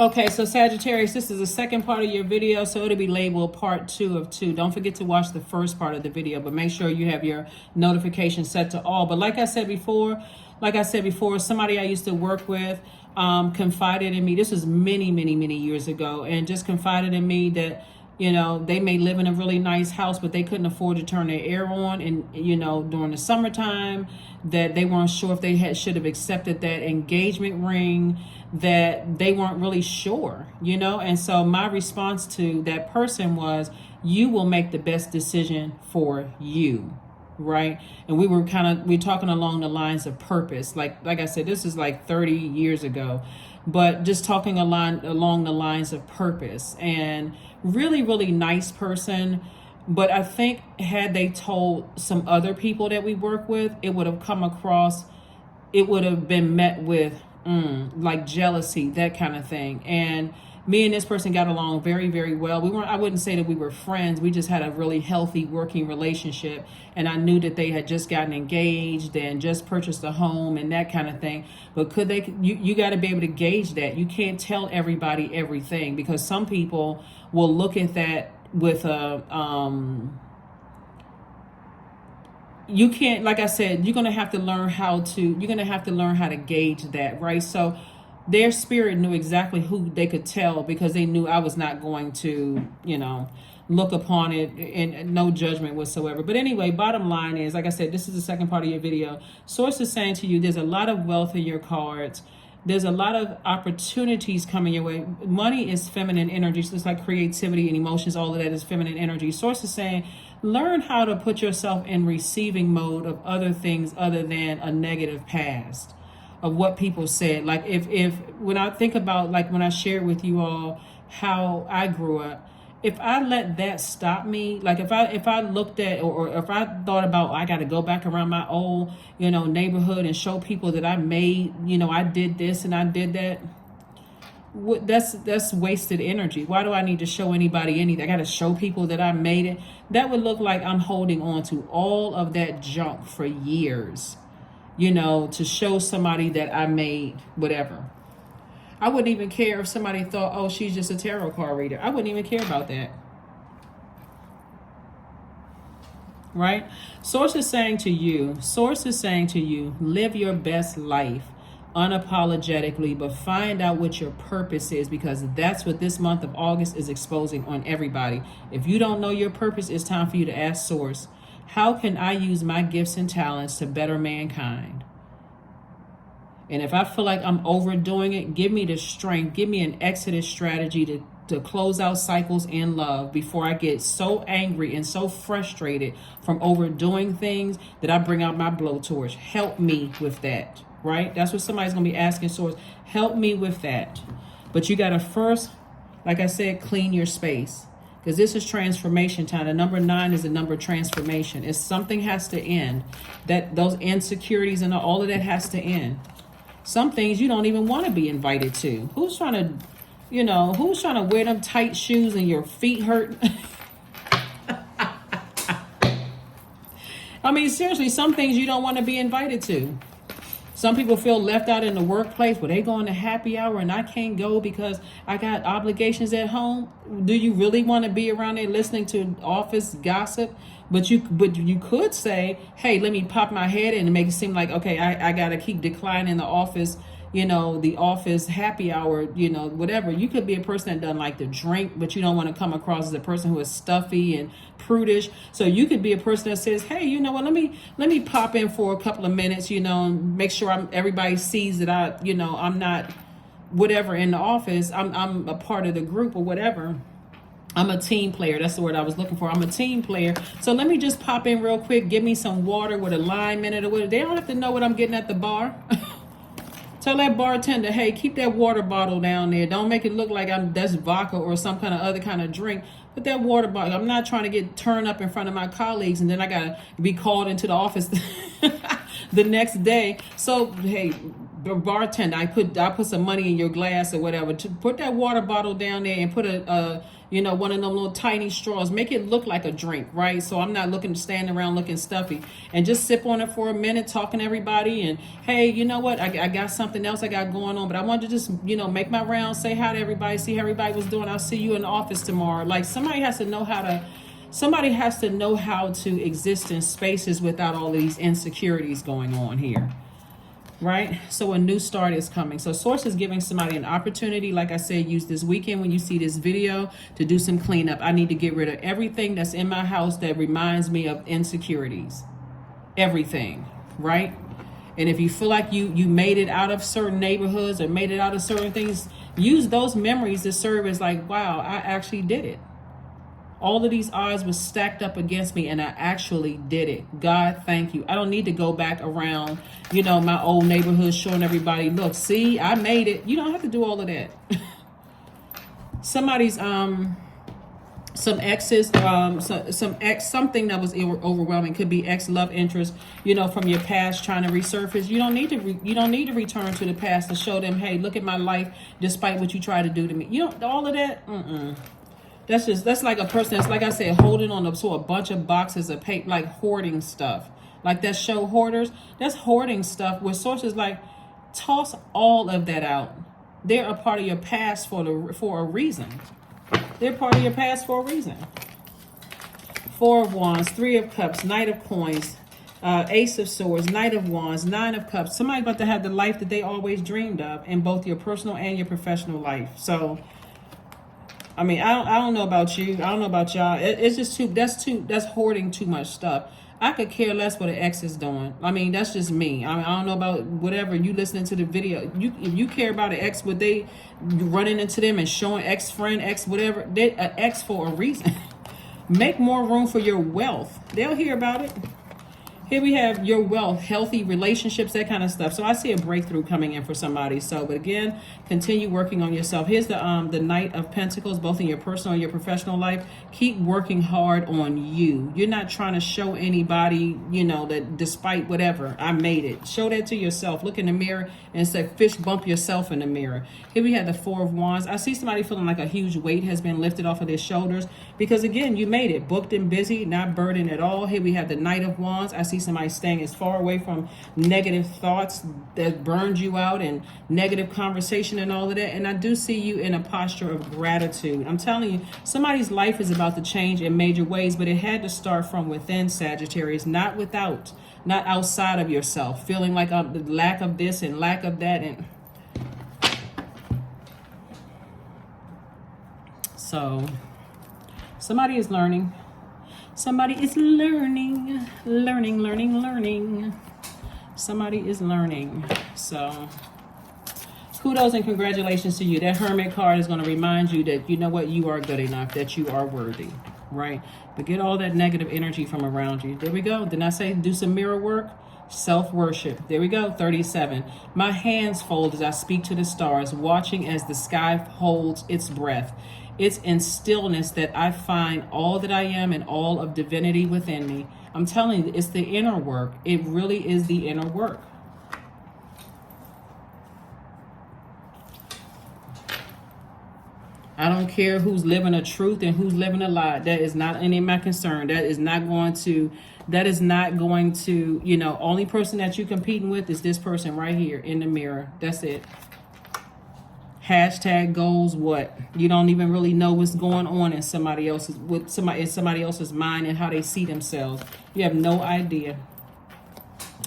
Okay, so Sagittarius, this is the second part of your video, so it'll be labeled part 2 of 2. Don't forget to watch the first part of the video, but make sure you have your notifications set to all. But like I said before, somebody I used to work with confided in me. This was many years ago, and just confided in me that, you know, they may live in a really nice house, but they couldn't afford to turn their air on, and, you know, during the summertime, that they weren't sure if they should have accepted that engagement ring, that they weren't really sure, you know. And so my response to that person was, you will make the best decision for you, right? And we're talking along the lines of purpose. Like I said, this is like 30 years ago, but just talking along the lines of purpose. And really nice person. But I think had they told some other people that we work with, it would have been met with like jealousy, that kind of thing. And me and this person got along very well. I wouldn't say that we were friends. We just had a really healthy working relationship. And I knew that they had just gotten engaged and just purchased a home and that kind of thing. But you got to be able to gauge that. You can't tell everybody everything, because some people will look at that with a, you can't, like I said, you're going to have to learn how to gauge that, right? So their spirit knew exactly who they could tell, because they knew I was not going to, you know, look upon it and no judgment whatsoever. But anyway, bottom line is, like I said, this is the second part of your video. Source is saying to you, there's a lot of wealth in your cards. There's a lot of opportunities coming your way. Money is feminine energy. So it's like creativity and emotions. All of that is feminine energy. Source is saying, learn how to put yourself in receiving mode of other things other than a negative past of what people said. Like if when I think about, like when I shared with you all how I grew up, if I let that stop me, like if I looked at, or if I thought about, I got to go back around my old, you know, neighborhood and show people that I made, you know, I did this and I did that. That's wasted energy. Why do I need to show anybody anything? I got to show people that I made it. That would look like I'm holding on to all of that junk for years, you know, to show somebody that I made whatever. I wouldn't even care if somebody thought, oh, she's just a tarot card reader. I wouldn't even care about that. Right? Source is saying to you, live your best life unapologetically, but find out what your purpose is, because that's what this month of August is exposing on everybody. If you don't know your purpose, it's time for you to ask Source, how can I use my gifts and talents to better mankind? And if I feel like I'm overdoing it, give me the strength, give me an exodus strategy to close out cycles in love before I get so angry and so frustrated from overdoing things that I bring out my blowtorch. Help me with that, right? That's what somebody's going to be asking Source. Help me with that. But you got to first, like I said, clean your space, because this is transformation time. The number 9 is the number of transformation. If something has to end, that those insecurities and all of that has to end. Some things you don't even want to be invited to. Who's trying to wear them tight shoes and your feet hurt? I mean, seriously, some things you don't want to be invited to. Some people feel left out in the workplace, where they going to happy hour and I can't go because I got obligations at home. Do you really want to be around there listening to office gossip? But you could say, hey, let me pop my head in and make it seem like, okay, I got to keep declining the office, you know, the office happy hour, you know, whatever. You could be a person that doesn't like to drink, but you don't want to come across as a person who is stuffy and prudish. So you could be a person that says, hey, you know what, let me pop in for a couple of minutes, you know, and make sure everybody sees that I'm not whatever in the office. I'm a part of the group or whatever. I'm a team player. That's the word I was looking for. I'm a team player. So let me just pop in real quick. Give me some water with a lime in it or whatever. They don't have to know what I'm getting at the bar. Tell that bartender, hey, keep that water bottle down there. Don't make it look like that's vodka or some kind of other kind of drink. Put that water bottle. I'm not trying to get turned up in front of my colleagues and then I got to be called into the office the next day. So, hey, bartender, I put some money in your glass or whatever. To put that water bottle down there and put a you know, one of them little tiny straws. Make it look like a drink, right? So I'm not looking, standing around looking stuffy. And just sip on it for a minute, talking to everybody. And hey, you know what? I got something else I got going on, but I wanted to just, you know, make my rounds, say hi to everybody, see how everybody was doing. I'll see you in the office tomorrow. Like, somebody has to know how to exist in spaces without all of these insecurities going on here. Right? So a new start is coming. So source is giving somebody an opportunity. Like I said, use this weekend when you see this video to do some cleanup. I need to get rid of everything that's in my house that reminds me of insecurities. Everything, right? And if you feel like you made it out of certain neighborhoods or made it out of certain things, use those memories to serve as like, wow, I actually did it. All of these odds were stacked up against me and I actually did it. God, thank you. I don't need to go back around, you know, my old neighborhood showing everybody, look, see, I made it. You don't have to do all of that. Somebody's, some exes, some ex, something that was overwhelming. Could be ex love interest, you know, from your past trying to resurface. You don't need to return to the past to show them, hey, look at my life despite what you try to do to me. You know, all of that, That's like a person that's, like I said, holding on to a bunch of boxes of paper, like hoarding stuff. Like that show Hoarders, that's hoarding stuff where sources like, toss all of that out. They're a part of your past for a reason. They're part of your past for a reason. Four of Wands, Three of Cups, Knight of Coins, Ace of Swords, Knight of Wands, Nine of Cups. Somebody about to have the life that they always dreamed of in both your personal and your professional life. So, I mean, I don't know about you. I don't know about y'all. It's just that's hoarding too much stuff. I could care less what an ex is doing. I mean, that's just me. I don't know about whatever you listening to the video. If you care about an ex, would they running into them and showing ex friend, ex whatever? They an ex for a reason. Make more room for your wealth. They'll hear about it. Here we have your wealth, healthy relationships, that kind of stuff. So I see a breakthrough coming in for somebody. So, but again, continue working on yourself. Here's the Knight of Pentacles, both in your personal and your professional life. Keep working hard on you. You're not trying to show anybody, you know, that despite whatever, I made it. Show that to yourself. Look in the mirror and say, fist bump yourself in the mirror. Here we have the Four of Wands. I see somebody feeling like a huge weight has been lifted off of their shoulders because, again, you made it. Booked and busy, not burdened at all. Here we have the Knight of Wands. I see somebody staying as far away from negative thoughts that burned you out and negative conversation and all of that. And I do see you in a posture of gratitude. I'm telling you, somebody's life is about to change in major ways, but it had to start from within, Sagittarius, not outside of yourself, feeling like the lack of this and lack of that. And so somebody is learning. Somebody is learning. Somebody is learning. So kudos and congratulations to you. That Hermit card is going to remind you that, you know what, you are good enough, that you are worthy, right? But get all that negative energy from around you. There we go. Didn't I say do some mirror work? Self-worship. There we go. 37. My hands fold as I speak to the stars, watching as the sky holds its breath. It's in stillness that I find all that I am and all of divinity within me. I'm telling you, it's the inner work. It really is the inner work. I don't care who's living a truth and who's living a lie. That is not any of my concern. That is not going to, you know, only person that you're competing with is this person right here in the mirror. That's it. Hashtag goals what? You don't even really know what's going on in somebody else's mind and how they see themselves. You have no idea.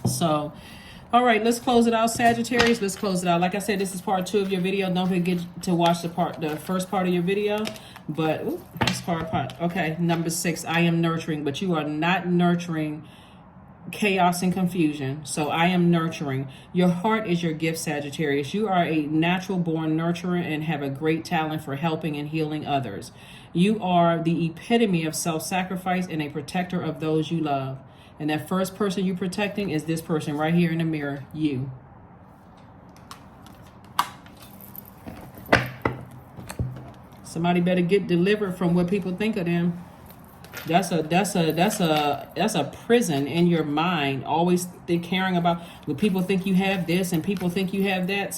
So, all right, let's close it out, Sagittarius. Let's close it out. Like I said, this is part 2 of your video. Don't forget to watch the first part of your video. But this part. Okay, number 6. I am nurturing, but you are not nurturing chaos and confusion. So I am nurturing. Your heart is your gift, Sagittarius. You are a natural born nurturer and have a great talent for helping and healing others. You are the epitome of self-sacrifice and a protector of those you love. And that first person you're protecting is this person right here in the mirror, you. Somebody better get delivered from what people think of them. That's a prison in your mind. Always caring about when people think you have this and people think you have that.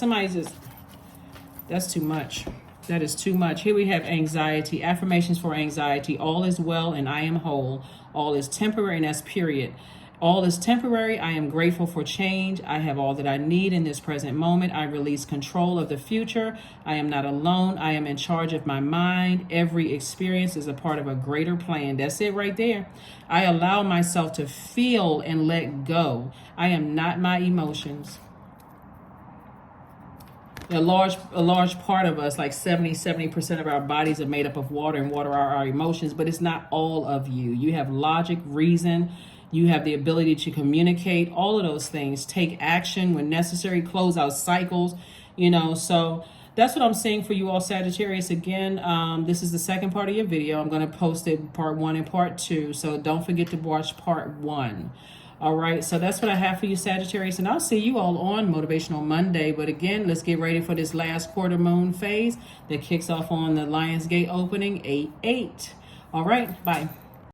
That's too much. That is too much. Here we have anxiety. Affirmations for anxiety. All is well and I am whole. All is temporary, and that's period. All is temporary. I am grateful for change. I have all that I need in this present moment. I release control of the future. I am not alone. I am in charge of my mind. Every experience is a part of a greater plan. That's it right there. I allow myself to feel and let go. I am not my emotions. A large part of us, like 70% of our bodies are made up of water, and water are our emotions, but it's not all of you. You have logic, reason, you have the ability to communicate, all of those things. Take action when necessary, close out cycles, so that's what I'm saying for you all, Sagittarius. Again, this is the second part of your video. I'm going to post it part 1 and part 2, so don't forget to watch part 1. All right, so that's what I have for you, Sagittarius, and I'll see you all on Motivational Monday. But again, let's get ready for this last quarter moon phase that kicks off on the Lionsgate opening 8/8. All right, bye.